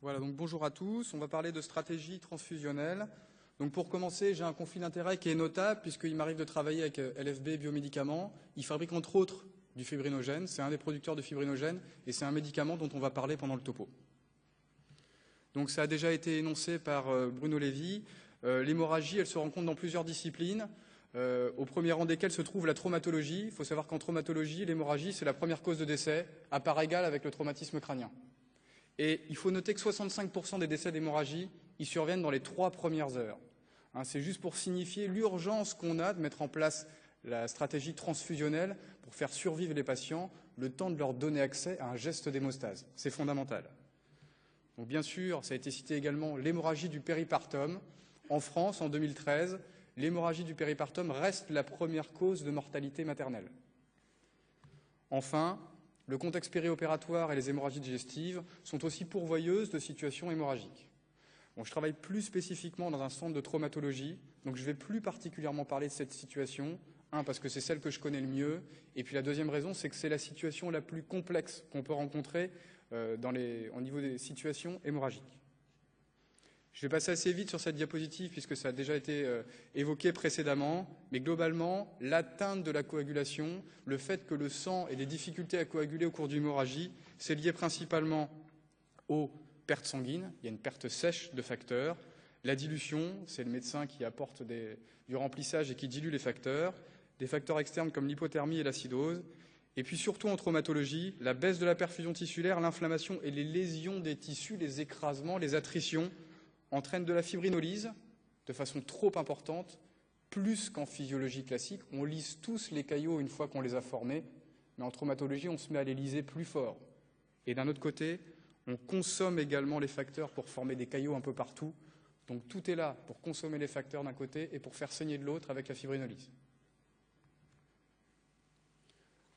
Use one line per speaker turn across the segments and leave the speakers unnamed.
Voilà, donc bonjour à tous. On va parler de stratégie transfusionnelle. Donc pour commencer, j'ai un conflit d'intérêt qui est notable puisqu'il m'arrive de travailler avec LFB Biomédicaments. Ils fabriquent entre autres du fibrinogène. C'est un des producteurs de fibrinogène et c'est un médicament dont on va parler pendant le topo. Donc ça a déjà été énoncé par Bruno Lévy. L'hémorragie, elle se rencontre dans plusieurs disciplines, au premier rang desquelles se trouve la traumatologie. Il faut savoir qu'en traumatologie, l'hémorragie, c'est la première cause de décès, à part égale avec le traumatisme crânien. Et il faut noter que 65% des décès d'hémorragie, ils surviennent dans les 3 premières heures. C'est juste pour signifier l'urgence qu'on a de mettre en place la stratégie transfusionnelle pour faire survivre les patients, le temps de leur donner accès à un geste d'hémostase. C'est fondamental. Donc bien sûr, ça a été cité également l'hémorragie du péripartum. En France, en 2013, l'hémorragie du péripartum reste la première cause de mortalité maternelle. Enfin, le contexte périopératoire et les hémorragies digestives sont aussi pourvoyeuses de situations hémorragiques. Bon, je travaille plus spécifiquement dans un centre de traumatologie, donc je vais plus particulièrement parler de cette situation. Parce que c'est celle que je connais le mieux, et puis la deuxième raison, c'est que c'est la situation la plus complexe qu'on peut rencontrer au niveau des situations hémorragiques. Je vais passer assez vite sur cette diapositive puisque ça a déjà été évoqué précédemment, mais globalement, l'atteinte de la coagulation, le fait que le sang ait des difficultés à coaguler au cours d'une hémorragie, c'est lié principalement aux pertes sanguines. Il y a une perte sèche de facteurs. La dilution, c'est le médecin qui apporte du remplissage et qui dilue les facteurs. Des facteurs externes comme l'hypothermie et l'acidose. Et puis surtout en traumatologie, la baisse de la perfusion tissulaire, l'inflammation et les lésions des tissus, les écrasements, les attritions entraînent de la fibrinolyse de façon trop importante, plus qu'en physiologie classique. On lise tous les caillots une fois qu'on les a formés, mais en traumatologie, on se met à les liser plus fort. Et d'un autre côté, on consomme également les facteurs pour former des caillots un peu partout. Donc tout est là pour consommer les facteurs d'un côté et pour faire saigner de l'autre avec la fibrinolyse.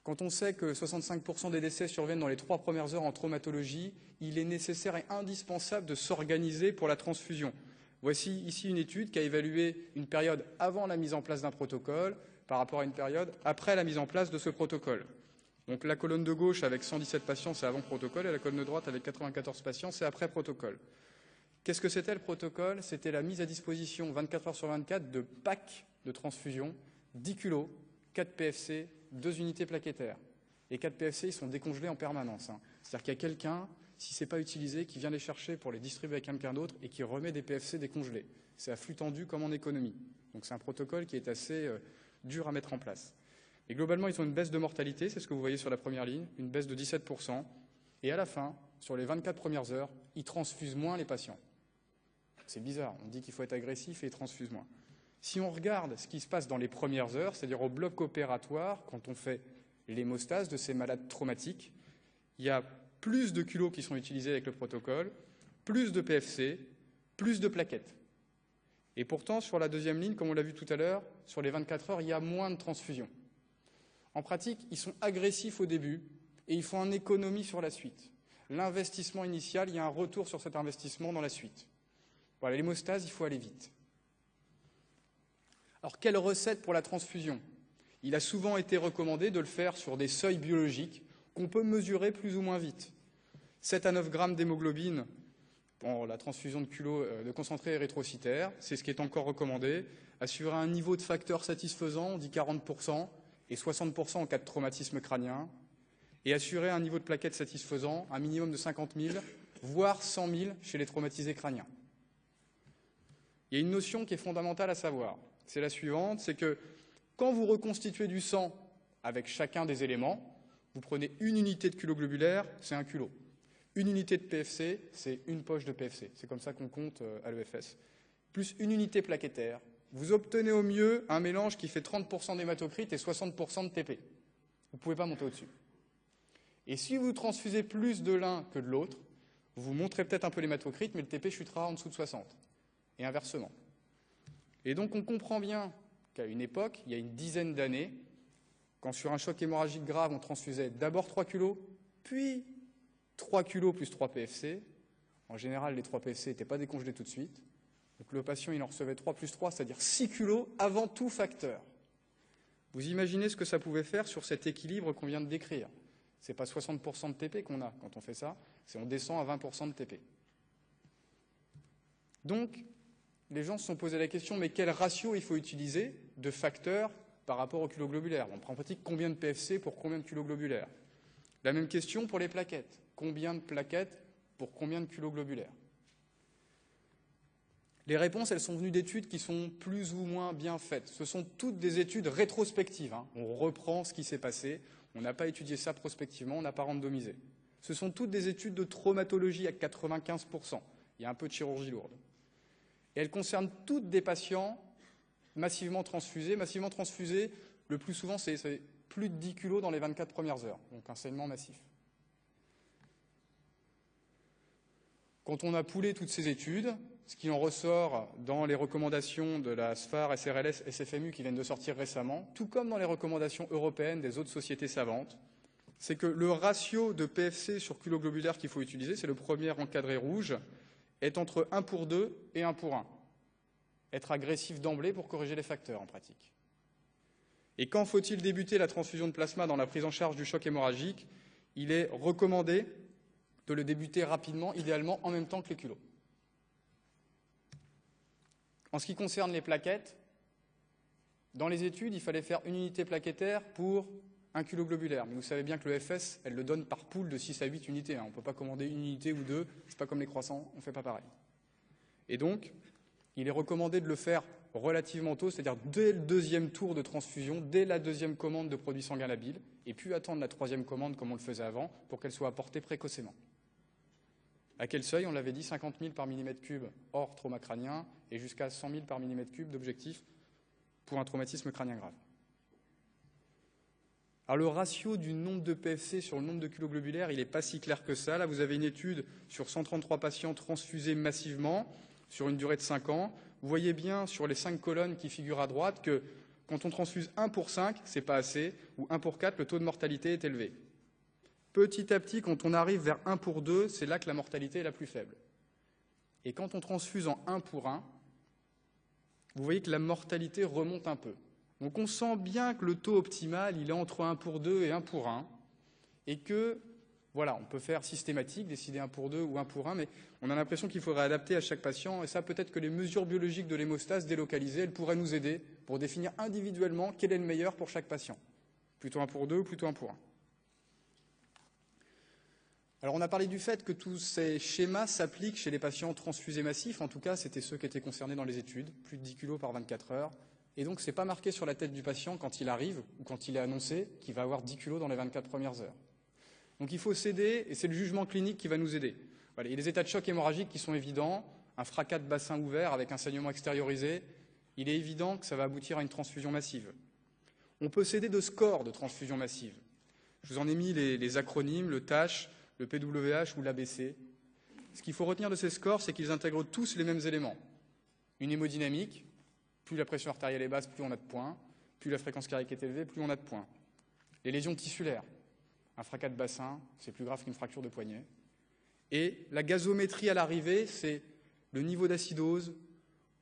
Quand on sait que 65% des décès surviennent dans les 3 premières heures en traumatologie, il est nécessaire et indispensable de s'organiser pour la transfusion. Voici ici une étude qui a évalué une période avant la mise en place d'un protocole par rapport à une période après la mise en place de ce protocole. Donc la colonne de gauche avec 117 patients, c'est avant protocole, et la colonne de droite avec 94 patients, c'est après protocole. Qu'est-ce que c'était le protocole? C'était la mise à disposition 24 heures sur 24 de packs de transfusion, 10 kg, 4 PFC, 2 unités plaquettaires. Les 4 PFC, ils sont décongelés en permanence. C'est-à-dire qu'il y a quelqu'un, si ce n'est pas utilisé, qui vient les chercher pour les distribuer à quelqu'un d'autre et qui remet des PFC décongelés. C'est à flux tendu comme en économie. Donc c'est un protocole qui est assez dur à mettre en place. Et globalement, ils ont une baisse de mortalité, c'est ce que vous voyez sur la première ligne, une baisse de 17%. Et à la fin, sur les 24 premières heures, ils transfusent moins les patients. C'est bizarre, on dit qu'il faut être agressif et ils transfusent moins. Si on regarde ce qui se passe dans les premières heures, c'est-à-dire au bloc opératoire, quand on fait l'hémostase de ces malades traumatiques, il y a plus de kilos qui sont utilisés avec le protocole, plus de PFC, plus de plaquettes. Et pourtant, sur la deuxième ligne, comme on l'a vu tout à l'heure, sur les 24 heures, il y a moins de transfusions. En pratique, ils sont agressifs au début et ils font une économie sur la suite. L'investissement initial, il y a un retour sur cet investissement dans la suite. Voilà, l'hémostase, il faut aller vite. Alors, quelle recette pour la transfusion? Il a souvent été recommandé de le faire sur des seuils biologiques qu'on peut mesurer plus ou moins vite. 7 à 9 grammes d'hémoglobine pour la transfusion de concentré érythrocytaire, c'est ce qui est encore recommandé. Assurer un niveau de facteur satisfaisant, on dit 40%, et 60% en cas de traumatisme crânien. Et assurer un niveau de plaquettes satisfaisant, un minimum de 50 000, voire 100 000 chez les traumatisés crâniens. Il y a une notion qui est fondamentale à savoir. C'est la suivante, c'est que quand vous reconstituez du sang avec chacun des éléments, vous prenez une unité de culot globulaire, c'est 1 kg. Une unité de PFC, c'est une poche de PFC. C'est comme ça qu'on compte à l'EFS. Plus une unité plaquettaire, vous obtenez au mieux un mélange qui fait 30% d'hématocrite et 60% de TP. Vous ne pouvez pas monter au-dessus. Et si vous transfusez plus de l'un que de l'autre, vous montrez peut-être un peu l'hématocrite, mais le TP chutera en dessous de 60. Et inversement. Et donc on comprend bien qu'à une époque, il y a une dizaine d'années, quand sur un choc hémorragique grave, on transfusait d'abord 3 kg, puis 3 kg plus 3 PFC. En général, les 3 PFC n'étaient pas décongelés tout de suite. Donc le patient, il en recevait 3 plus 3, c'est-à-dire 6 kg avant tout facteur. Vous imaginez ce que ça pouvait faire sur cet équilibre qu'on vient de décrire. Ce n'est pas 60% de TP qu'on a quand on fait ça, c'est on descend à 20% de TP. Donc, les gens se sont posé la question, mais quel ratio il faut utiliser de facteurs par rapport au culot globulaire? On prend en pratique combien de PFC pour combien de kilos globulaires? La même question pour les plaquettes. Combien de plaquettes pour combien de kilos globulaires? Les réponses, elles sont venues d'études qui sont plus ou moins bien faites. Ce sont toutes des études rétrospectives. On reprend ce qui s'est passé. On n'a pas étudié ça prospectivement, on n'a pas randomisé. Ce sont toutes des études de traumatologie à 95%. Il y a un peu de chirurgie lourde. Et elles concernent toutes des patients massivement transfusés. Massivement transfusés, le plus souvent, c'est plus de 10 kilos dans les 24 premières heures. Donc un saignement massif. Quand on a poolé toutes ces études, ce qui en ressort dans les recommandations de la SFAR, SRLS, SFMU qui viennent de sortir récemment, tout comme dans les recommandations européennes des autres sociétés savantes, c'est que le ratio de PFC sur kilo globulaire qu'il faut utiliser, c'est le premier encadré rouge, est entre 1 pour 2 et 1 pour 1. Être agressif d'emblée pour corriger les facteurs en pratique. Et quand faut-il débuter la transfusion de plasma dans la prise en charge du choc hémorragique? Il est recommandé de le débuter rapidement, idéalement en même temps que les culots. En ce qui concerne les plaquettes, dans les études, il fallait faire une unité plaquettaire pour 1 kilo globulaire. Mais vous savez bien que le FS, elle le donne par pool de 6 à 8 unités. On ne peut pas commander une unité ou deux, c'est pas comme les croissants, on ne fait pas pareil. Et donc, il est recommandé de le faire relativement tôt, c'est-à-dire dès le deuxième tour de transfusion, dès la deuxième commande de produits sanguins labiles, et puis attendre la troisième commande comme on le faisait avant, pour qu'elle soit apportée précocement. À quel seuil? On l'avait dit, 50 000 par millimètre cube hors trauma crânien et jusqu'à 100 000 par millimètre cube d'objectif pour un traumatisme crânien grave. Alors le ratio du nombre de PFC sur le nombre de kilos globulaires, il n'est pas si clair que ça. Là, vous avez une étude sur 133 patients transfusés massivement sur une durée de 5 ans. Vous voyez bien sur les 5 colonnes qui figurent à droite que quand on transfuse 1 pour 5, c'est pas assez, ou 1 pour 4, le taux de mortalité est élevé. Petit à petit, quand on arrive vers 1 pour 2, c'est là que la mortalité est la plus faible. Et quand on transfuse en 1 pour 1, vous voyez que la mortalité remonte un peu. Donc on sent bien que le taux optimal, il est entre 1 pour 2 et 1 pour 1, et que, voilà, on peut faire systématique, décider 1 pour 2 ou 1 pour 1, mais on a l'impression qu'il faudrait adapter à chaque patient, et ça peut-être que les mesures biologiques de l'hémostase délocalisée, elles pourraient nous aider pour définir individuellement quel est le meilleur pour chaque patient. Plutôt 1 pour 2 ou plutôt 1 pour 1. Alors on a parlé du fait que tous ces schémas s'appliquent chez les patients transfusés massifs, en tout cas c'était ceux qui étaient concernés dans les études, plus de 10 kg par 24 heures, et donc ce n'est pas marqué sur la tête du patient quand il arrive ou quand il est annoncé qu'il va avoir 10 kg dans les 24 premières heures. Donc il faut s'aider, et c'est le jugement clinique qui va nous aider. Voilà, il y a des états de choc hémorragique qui sont évidents, un fracas de bassin ouvert avec un saignement extériorisé, il est évident que ça va aboutir à une transfusion massive. On peut s'aider de scores de transfusion massive. Je vous en ai mis les acronymes, le TASH, le PWH ou l'ABC. Ce qu'il faut retenir de ces scores, c'est qu'ils intègrent tous les mêmes éléments. Une hémodynamique, plus la pression artérielle est basse, plus on a de points, plus la fréquence cardiaque est élevée, plus on a de points. Les lésions tissulaires, un fracas de bassin, c'est plus grave qu'une fracture de poignet. Et la gazométrie à l'arrivée, c'est le niveau d'acidose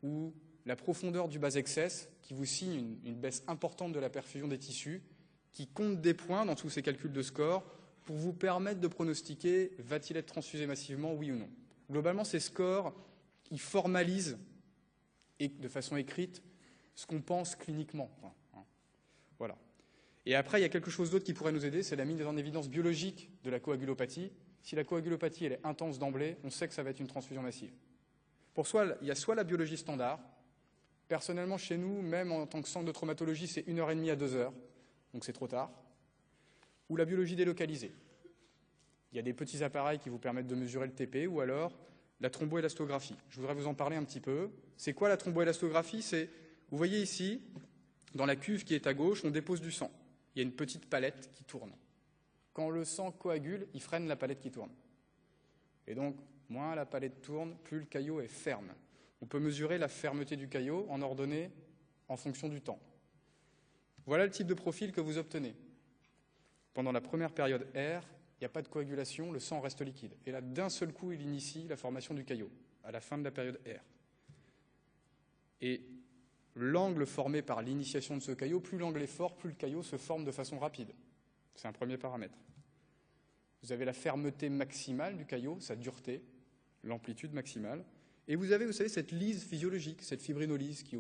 ou la profondeur du bas excess qui vous signe une baisse importante de la perfusion des tissus, qui compte des points dans tous ces calculs de score pour vous permettre de pronostiquer va-t-il être transfusé massivement, oui ou non. Globalement, ces scores, ils formalisent, et de façon écrite, ce qu'on pense cliniquement. Voilà. Et après, il y a quelque chose d'autre qui pourrait nous aider, c'est la mise en évidence biologique de la coagulopathie. Si la coagulopathie elle est intense d'emblée, on sait que ça va être une transfusion massive. Pour soi, il y a soit la biologie standard. Personnellement, chez nous, même en tant que centre de traumatologie, c'est 1h30 à 2 heures, donc c'est trop tard. Ou la biologie délocalisée. Il y a des petits appareils qui vous permettent de mesurer le TP, ou alors la thromboélastographie. Je voudrais vous en parler un petit peu. C'est quoi la thromboélastographie? Vous voyez ici, dans la cuve qui est à gauche, on dépose du sang. Il y a une petite palette qui tourne. Quand le sang coagule, il freine la palette qui tourne. Et donc, moins la palette tourne, plus le caillot est ferme. On peut mesurer la fermeté du caillot en ordonnée en fonction du temps. Voilà le type de profil que vous obtenez. Pendant la première période R, il n'y a pas de coagulation, le sang reste liquide. Et là, d'un seul coup, il initie la formation du caillot, à la fin de la période R. Et l'angle formé par l'initiation de ce caillot, plus l'angle est fort, plus le caillot se forme de façon rapide. C'est un premier paramètre. Vous avez la fermeté maximale du caillot, sa dureté, l'amplitude maximale. Et vous avez, vous savez, cette lyse physiologique, cette fibrinolyse qui,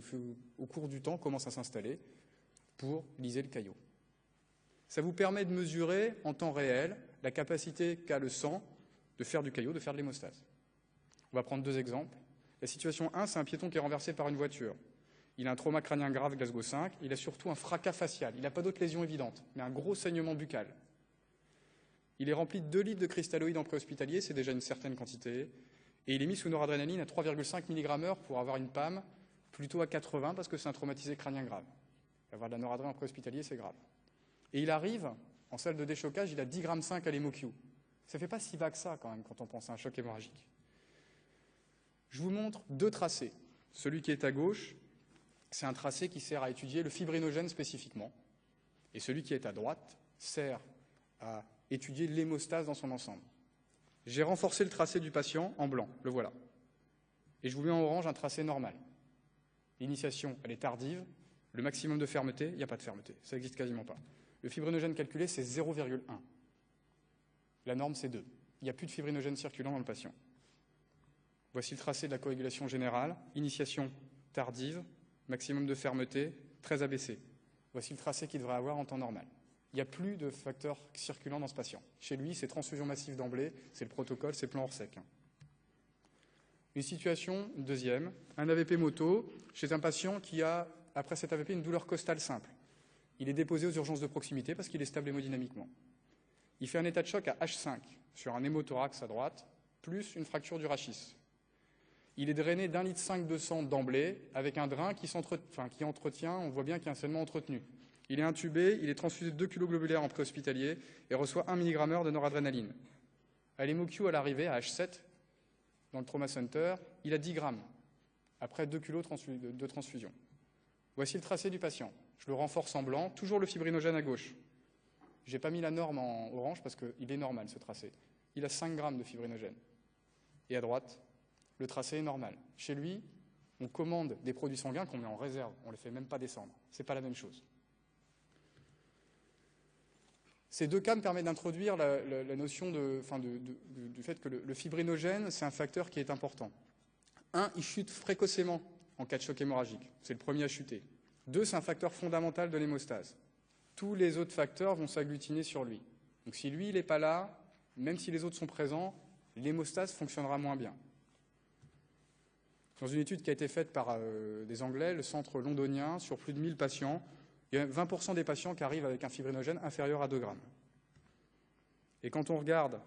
au cours du temps, commence à s'installer pour liser le caillot. Ça vous permet de mesurer en temps réel la capacité qu'a le sang de faire du caillot, de faire de l'hémostase. On va prendre deux exemples. La situation 1, c'est un piéton qui est renversé par une voiture. Il a un trauma crânien grave, Glasgow 5. Il a surtout un fracas facial. Il n'a pas d'autres lésions évidentes, mais un gros saignement buccal. Il est rempli de 2 litres de cristalloïdes en préhospitalier, c'est déjà une certaine quantité. Et il est mis sous noradrénaline à 3,5 mg/h pour avoir une PAM, plutôt à 80 parce que c'est un traumatisé crânien grave. Avoir de la noradrénaline en préhospitalier, c'est grave. Et il arrive, en salle de déchocage, il a 10,5 g à l'hémoQ. Ça ne fait pas si bas que ça, quand même, quand on pense à un choc hémorragique. Je vous montre 2 tracés. Celui qui est à gauche, c'est un tracé qui sert à étudier le fibrinogène spécifiquement. Et celui qui est à droite sert à étudier l'hémostase dans son ensemble. J'ai renforcé le tracé du patient en blanc, le voilà. Et je vous mets en orange un tracé normal. L'initiation, elle est tardive. Le maximum de fermeté, il n'y a pas de fermeté. Ça n'existe quasiment pas. Le fibrinogène calculé, c'est 0,1. La norme, c'est 2. Il n'y a plus de fibrinogène circulant dans le patient. Voici le tracé de la coagulation générale. Initiation tardive, maximum de fermeté, très abaissé. Voici le tracé qu'il devrait avoir en temps normal. Il n'y a plus de facteurs circulants dans ce patient. Chez lui, c'est transfusion massive d'emblée, c'est le protocole, c'est plan hors sec. Une situation, deuxième, un AVP moto chez un patient qui a, après cet AVP, une douleur costale simple. Il est déposé aux urgences de proximité parce qu'il est stable hémodynamiquement. Il fait un état de choc à H5 sur un hémothorax à droite, plus une fracture du rachis. Il est drainé d'1,5 litre de sang d'emblée avec un drain qui entretient, on voit bien qu'il y a un saignement entretenu. Il est intubé, il est transfusé de 2 kg globulaires en préhospitalier et reçoit 1 mg/h de noradrénaline. À l'hémoQ, à l'arrivée, à H7, dans le trauma center, il a 10 grammes, après 2 kg de transfusion. Voici le tracé du patient. Je le renforce en blanc, toujours le fibrinogène à gauche. Je n'ai pas mis la norme en orange parce qu'il est normal, ce tracé. Il a 5 grammes de fibrinogène. Et à droite, le tracé est normal. Chez lui, on commande des produits sanguins qu'on met en réserve. On ne les fait même pas descendre. Ce n'est pas la même chose. Ces 2 cas me permettent d'introduire la notion du fait que le fibrinogène, c'est un facteur qui est important. 1, il chute précocement en cas de choc hémorragique. C'est le premier à chuter. 2, c'est un facteur fondamental de l'hémostase. Tous les autres facteurs vont s'agglutiner sur lui. Donc si lui, il n'est pas là, même si les autres sont présents, l'hémostase fonctionnera moins bien. Dans une étude qui a été faite par des Anglais, le centre londonien, sur plus de 1000 patients, il y a 20% des patients qui arrivent avec un fibrinogène inférieur à 2 grammes. Et quand on regarde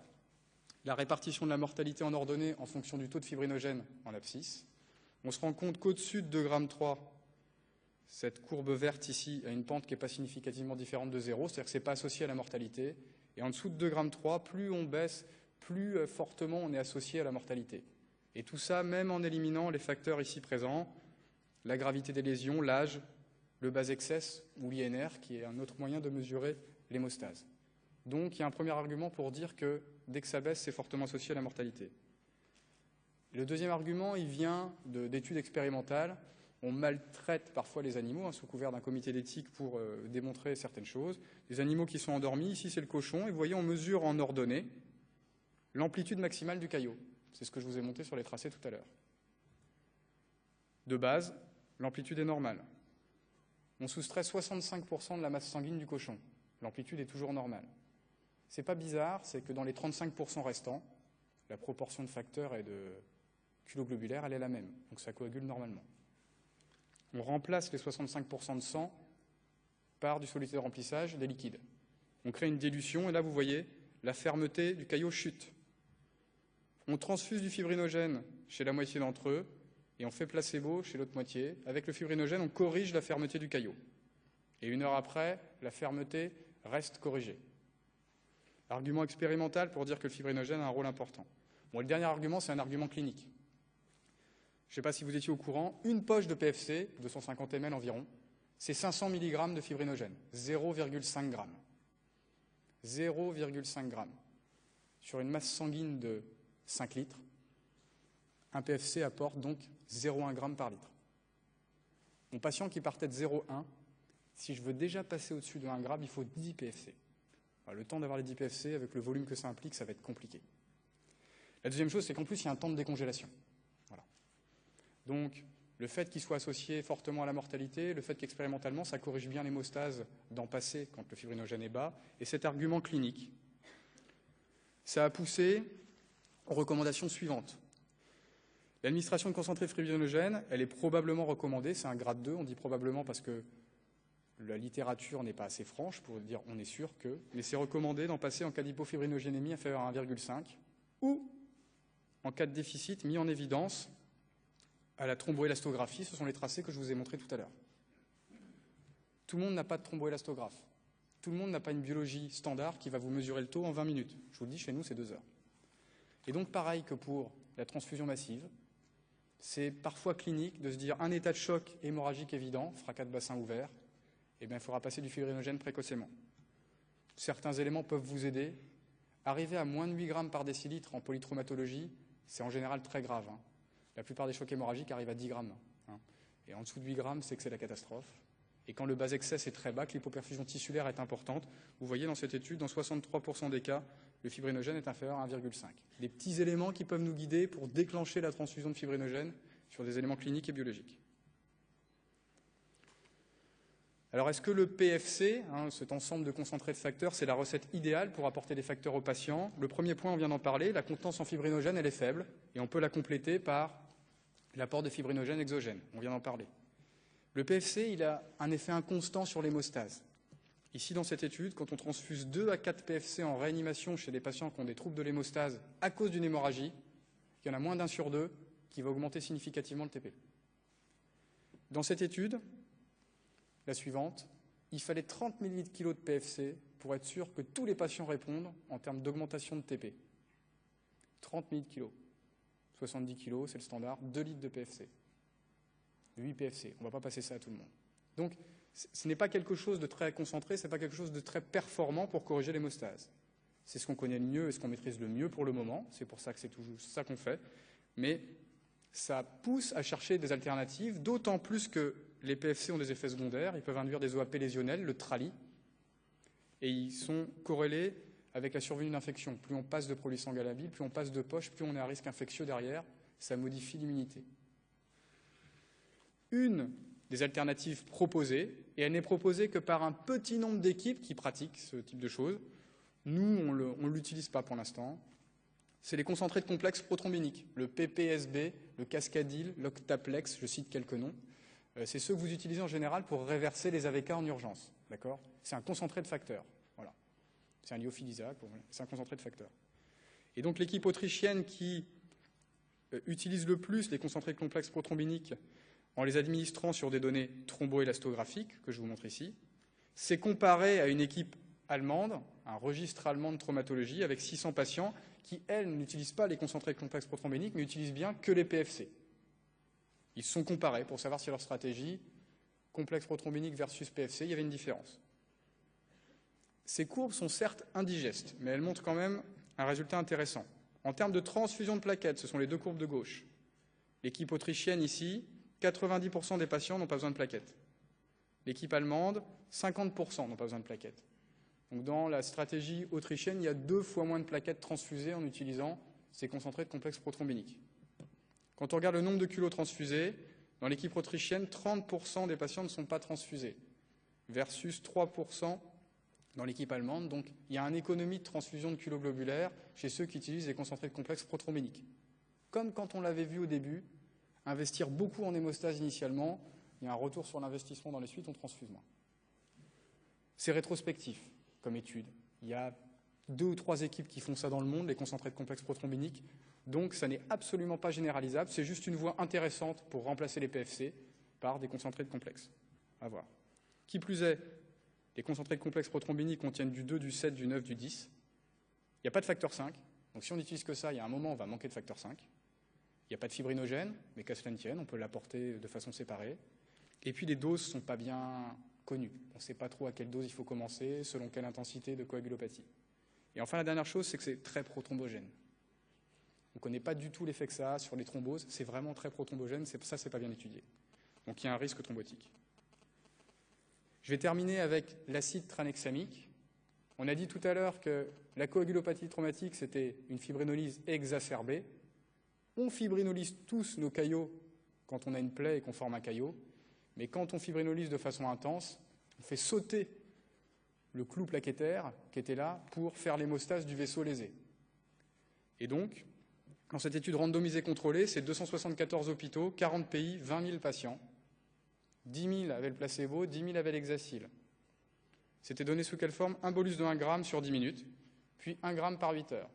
la répartition de la mortalité en ordonnée en fonction du taux de fibrinogène en abscisse, on se rend compte qu'au-dessus de 2,3 g, cette courbe verte ici a une pente qui n'est pas significativement différente de 0, c'est-à-dire que ce n'est pas associé à la mortalité. Et en dessous de 2,3 g, plus on baisse, plus fortement on est associé à la mortalité. Et tout ça, même en éliminant les facteurs ici présents, la gravité des lésions, l'âge, le bas excess ou l'INR, qui est un autre moyen de mesurer l'hémostase. Donc il y a un premier argument pour dire que dès que ça baisse, c'est fortement associé à la mortalité. Le deuxième argument, il vient d'études expérimentales. On maltraite parfois les animaux, sous couvert d'un comité d'éthique pour démontrer certaines choses. Les animaux qui sont endormis, ici c'est le cochon, et vous voyez, on mesure en ordonnée l'amplitude maximale du caillot. C'est ce que je vous ai montré sur les tracés tout à l'heure. De base, l'amplitude est normale. On soustrait 65% de la masse sanguine du cochon. L'amplitude est toujours normale. Ce n'est pas bizarre, c'est que dans les 35% restants, la proportion de facteurs et de culoglobulaires, elle est la même. Donc ça coagule normalement. On remplace les 65% de sang par du solide de remplissage, des liquides. On crée une dilution et là, vous voyez, la fermeté du caillot chute. On transfuse du fibrinogène chez la moitié d'entre eux et on fait placebo chez l'autre moitié. Avec le fibrinogène, on corrige la fermeté du caillot. Et 1 heure après, la fermeté reste corrigée. Argument expérimental pour dire que le fibrinogène a un rôle important. Bon, le dernier argument, c'est un argument clinique. Je ne sais pas si vous étiez au courant, une poche de PFC, 250 ml environ, c'est 500 mg de fibrinogène, 0,5 g. 0,5 g. Sur une masse sanguine de 5 litres, un PFC apporte donc 0,1 g par litre. Mon patient qui partait de 0,1, si je veux déjà passer au-dessus de 1 g, il faut 10 PFC. Alors, le temps d'avoir les 10 PFC, avec le volume que ça implique, ça va être compliqué. La deuxième chose, c'est qu'en plus, il y a un temps de décongélation. Voilà. Donc, le fait qu'il soit associé fortement à la mortalité, le fait qu'expérimentalement, ça corrige bien l'hémostase d'en passer quand le fibrinogène est bas, et cet argument clinique, ça a poussé aux recommandations suivantes. L'administration de concentré de fibrinogène, elle est probablement recommandée, c'est un grade 2, on dit probablement parce que la littérature n'est pas assez franche pour dire on est sûr que, mais c'est recommandé d'en passer en cas d'hypofibrinogénémie inférieure à 1,5 ou en cas de déficit mis en évidence à la thromboélastographie, ce sont les tracés que je vous ai montrés tout à l'heure. Tout le monde n'a pas de thromboélastographe. Tout le monde n'a pas une biologie standard qui va vous mesurer le taux en 20 minutes. Je vous le dis, chez nous, c'est 2 heures. Et donc, pareil que pour la transfusion massive, c'est parfois clinique de se dire un état de choc hémorragique évident, fracas de bassin ouvert, eh bien, il faudra passer du fibrinogène précocement. Certains éléments peuvent vous aider. Arriver à moins de 8 grammes par décilitre en polytraumatologie, c'est en général très grave. La plupart des chocs hémorragiques arrivent à 10 grammes. Et en dessous de 8 grammes, c'est que c'est la catastrophe. Et quand le bas excès est très bas, que l'hypoperfusion tissulaire est importante, vous voyez dans cette étude, dans 63% des cas, le fibrinogène est inférieur à 1,5. Des petits éléments qui peuvent nous guider pour déclencher la transfusion de fibrinogène sur des éléments cliniques et biologiques. Alors, est-ce que le PFC, cet ensemble de concentrés de facteurs, c'est la recette idéale pour apporter des facteurs aux patients? Le premier point, on vient d'en parler, la contenance en fibrinogène, elle est faible, et on peut la compléter par l'apport de fibrinogène exogène. On vient d'en parler. Le PFC, il a un effet inconstant sur l'hémostase. Ici, dans cette étude, quand on transfuse 2 à 4 PFC en réanimation chez des patients qui ont des troubles de l'hémostase à cause d'une hémorragie, il y en a moins d'1 sur 2 qui va augmenter significativement le TP. Dans cette étude, la suivante, il fallait 30 ml kg de PFC pour être sûr que tous les patients répondent en termes d'augmentation de TP. 30 ml kg. 70 kg, c'est le standard, 2 litres de PFC. 8 PFC, on ne va pas passer ça à tout le monde. Donc, ce n'est pas quelque chose de très concentré, ce n'est pas quelque chose de très performant pour corriger l'hémostase. C'est ce qu'on connaît le mieux et ce qu'on maîtrise le mieux pour le moment, c'est pour ça que c'est toujours ça qu'on fait, mais ça pousse à chercher des alternatives, d'autant plus que les PFC ont des effets secondaires, ils peuvent induire des OAP lésionnelles, le TRALI, et ils sont corrélés avec la survenue d'infection. Plus on passe de produits sanguins labiles, plus on passe de poche, plus on est à risque infectieux derrière, ça modifie l'immunité. Une des alternatives proposées, et elle n'est proposée que par un petit nombre d'équipes qui pratiquent ce type de choses, nous on ne l'utilise pas pour l'instant, c'est les concentrés de complexes prothrombiniques, le PPSB, le Cascadil, l'Octaplex, je cite quelques noms. C'est ceux que vous utilisez en général pour réverser les AVK en urgence. D'accord ? C'est un concentré de facteurs. Voilà. C'est un lyophilisate, c'est un concentré de facteurs. Et donc l'équipe autrichienne qui utilise le plus les concentrés de complexes prothrombiniques en les administrant sur des données thromboélastographiques, que je vous montre ici, c'est comparé à une équipe allemande, un registre allemand de traumatologie avec 600 patients qui, elles, n'utilisent pas les concentrés de complexes prothrombiniques, mais utilisent bien que les PFC. Ils se sont comparés pour savoir si leur stratégie, complexe prothrombinique versus PFC, il y avait une différence. Ces courbes sont certes indigestes, mais elles montrent quand même un résultat intéressant. En termes de transfusion de plaquettes, ce sont les deux courbes de gauche. L'équipe autrichienne ici, 90% des patients n'ont pas besoin de plaquettes. L'équipe allemande, 50% n'ont pas besoin de plaquettes. Donc dans la stratégie autrichienne, il y a 2 fois moins de plaquettes transfusées en utilisant ces concentrés de complexes prothrombiniques. Quand on regarde le nombre de culots transfusés, dans l'équipe autrichienne, 30% des patients ne sont pas transfusés, versus 3% dans l'équipe allemande. Donc il y a une économie de transfusion de culots globulaires chez ceux qui utilisent les concentrés de complexes prothrombiniques. Comme quand on l'avait vu au début, investir beaucoup en hémostase initialement, il y a un retour sur l'investissement dans les suites, on transfuse moins. C'est rétrospectif comme étude. Il y a 2 ou 3 équipes qui font ça dans le monde, les concentrés de complexes prothrombiniques. Donc ça n'est absolument pas généralisable, c'est juste une voie intéressante pour remplacer les PFC par des concentrés de complexes. À voir. Qui plus est, les concentrés de complexes prothrombiniques contiennent du 2, du 7, du 9, du 10. Il n'y a pas de facteur 5. Donc si on n'utilise que ça, il y a un moment où on va manquer de facteur 5. Il n'y a pas de fibrinogène, mais qu'à cela ne tienne, on peut l'apporter de façon séparée. Et puis les doses ne sont pas bien connues. On ne sait pas trop à quelle dose il faut commencer, selon quelle intensité de coagulopathie. Et enfin, la dernière chose, c'est que c'est très prothrombogène. On ne connaît pas du tout l'effet que ça a sur les thromboses. C'est vraiment très prothrombogène, ça, c'est pas bien étudié. Donc il y a un risque thrombotique. Je vais terminer avec l'acide tranexamique. On a dit tout à l'heure que la coagulopathie traumatique, c'était une fibrinolyse exacerbée. On fibrinolyse tous nos caillots quand on a une plaie et qu'on forme un caillot. Mais quand on fibrinolyse de façon intense, on fait sauter le clou plaquettaire qui était là pour faire l'hémostase du vaisseau lésé. Et donc, dans cette étude randomisée contrôlée, c'est 274 hôpitaux, 40 pays, 20 000 patients. 10 000 avaient le placebo, 10 000 avaient l'hexacil. C'était donné sous quelle forme? Un bolus de 1 gramme sur 10 minutes, puis 1 gramme par 8 heures.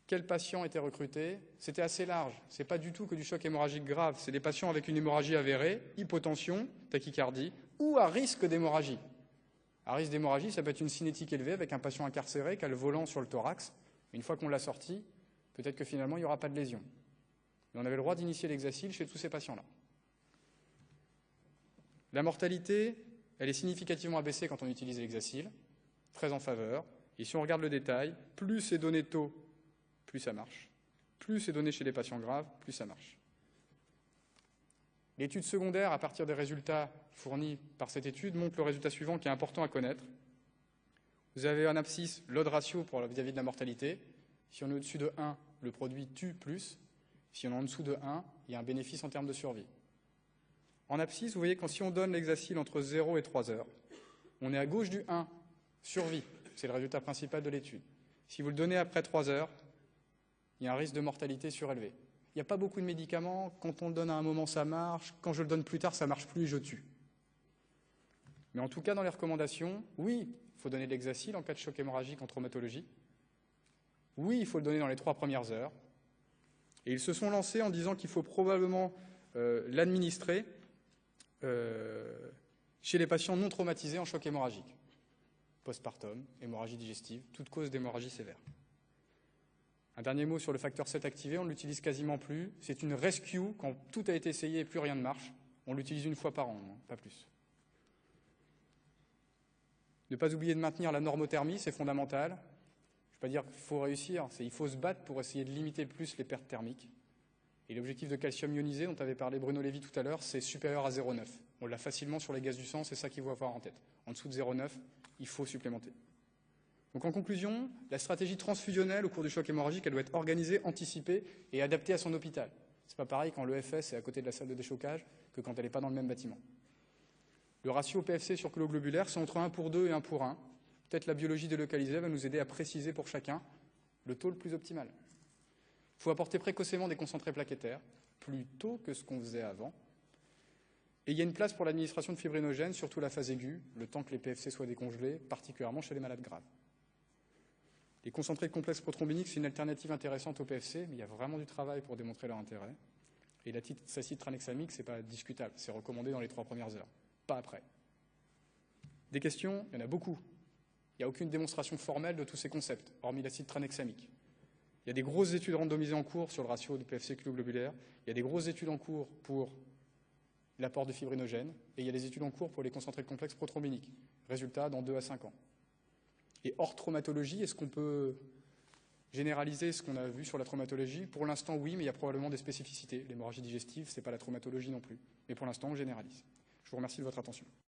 Quels patients étaient recrutés? C'était assez large. Ce n'est pas du tout que du choc hémorragique grave. C'est des patients avec une hémorragie avérée, hypotension, tachycardie, ou à risque d'hémorragie. À risque d'hémorragie, ça peut être une cinétique élevée avec un patient incarcéré qui a le volant sur le thorax. Une fois qu'on l'a sorti, peut-être que finalement, il n'y aura pas de lésion. Mais on avait le droit d'initier l'hexacil chez tous ces patients-là. La mortalité, elle est significativement abaissée quand on utilise l'hexacil, très en faveur. Et si on regarde le détail, plus c'est donné tôt, plus ça marche. Plus c'est donné chez les patients graves, plus ça marche. L'étude secondaire, à partir des résultats fournis par cette étude, montre le résultat suivant qui est important à connaître. Vous avez un abscisse, l'odd ratio pour vis-à-vis de la mortalité. Si on est au-dessus de 1, le produit tue plus. Si on est en dessous de 1, il y a un bénéfice en termes de survie. En abscisse, vous voyez, si on donne l'hexacil entre 0 et 3 heures, on est à gauche du 1, survie. C'est le résultat principal de l'étude. Si vous le donnez après 3 heures, il y a un risque de mortalité surélevé. Il n'y a pas beaucoup de médicaments. Quand on le donne à un moment, ça marche. Quand je le donne plus tard, ça ne marche plus et je tue. Mais en tout cas, dans les recommandations, oui, il faut donner de l'hexacil en cas de choc hémorragique en traumatologie. Oui, il faut le donner dans les 3 premières heures. Et ils se sont lancés en disant qu'il faut probablement l'administrer chez les patients non traumatisés en choc hémorragique. Postpartum, hémorragie digestive, toute cause d'hémorragie sévère. Un dernier mot sur le facteur 7 activé, on ne l'utilise quasiment plus. C'est une rescue quand tout a été essayé et plus rien ne marche. On l'utilise une fois par an, pas plus. Ne pas oublier de maintenir la normothermie, c'est fondamental. Je ne vais pas dire qu'il faut réussir, il faut se battre pour essayer de limiter le plus les pertes thermiques. Et l'objectif de calcium ionisé, dont avait parlé Bruno Lévy tout à l'heure, c'est supérieur à 0,9. On l'a facilement sur les gaz du sang, c'est ça qu'il faut avoir en tête. En dessous de 0,9, il faut supplémenter. Donc en conclusion, la stratégie transfusionnelle au cours du choc hémorragique, elle doit être organisée, anticipée et adaptée à son hôpital. C'est pas pareil quand l'EFS est à côté de la salle de déchocage que quand elle n'est pas dans le même bâtiment. Le ratio PFC sur colo globulaire, c'est entre 1 pour 2 et 1 pour 1. Peut-être la biologie délocalisée va nous aider à préciser pour chacun le taux le plus optimal. Il faut apporter précocement des concentrés plaquettaires, plus tôt que ce qu'on faisait avant. Et il y a une place pour l'administration de fibrinogènes, surtout la phase aiguë, le temps que les PFC soient décongelés, particulièrement chez les malades graves. Les concentrés de complexe prothrombinique, c'est une alternative intéressante au PFC, mais il y a vraiment du travail pour démontrer leur intérêt. Et la l'acide tranexamique, ce n'est pas discutable, c'est recommandé dans les 3 premières heures, pas après. Des questions, il y en a beaucoup. Il n'y a aucune démonstration formelle de tous ces concepts, hormis l'acide tranexamique. Il y a des grosses études randomisées en cours sur le ratio de PFC globulaire. Il y a des grosses études en cours pour l'apport de fibrinogène. Et il y a des études en cours pour les concentrés de complexe prothrombinique. Résultat, dans 2 à 5 ans. Et hors traumatologie, est-ce qu'on peut généraliser ce qu'on a vu sur la traumatologie? Pour l'instant, oui, mais il y a probablement des spécificités. L'hémorragie digestive, ce n'est pas la traumatologie non plus. Mais pour l'instant, on généralise. Je vous remercie de votre attention.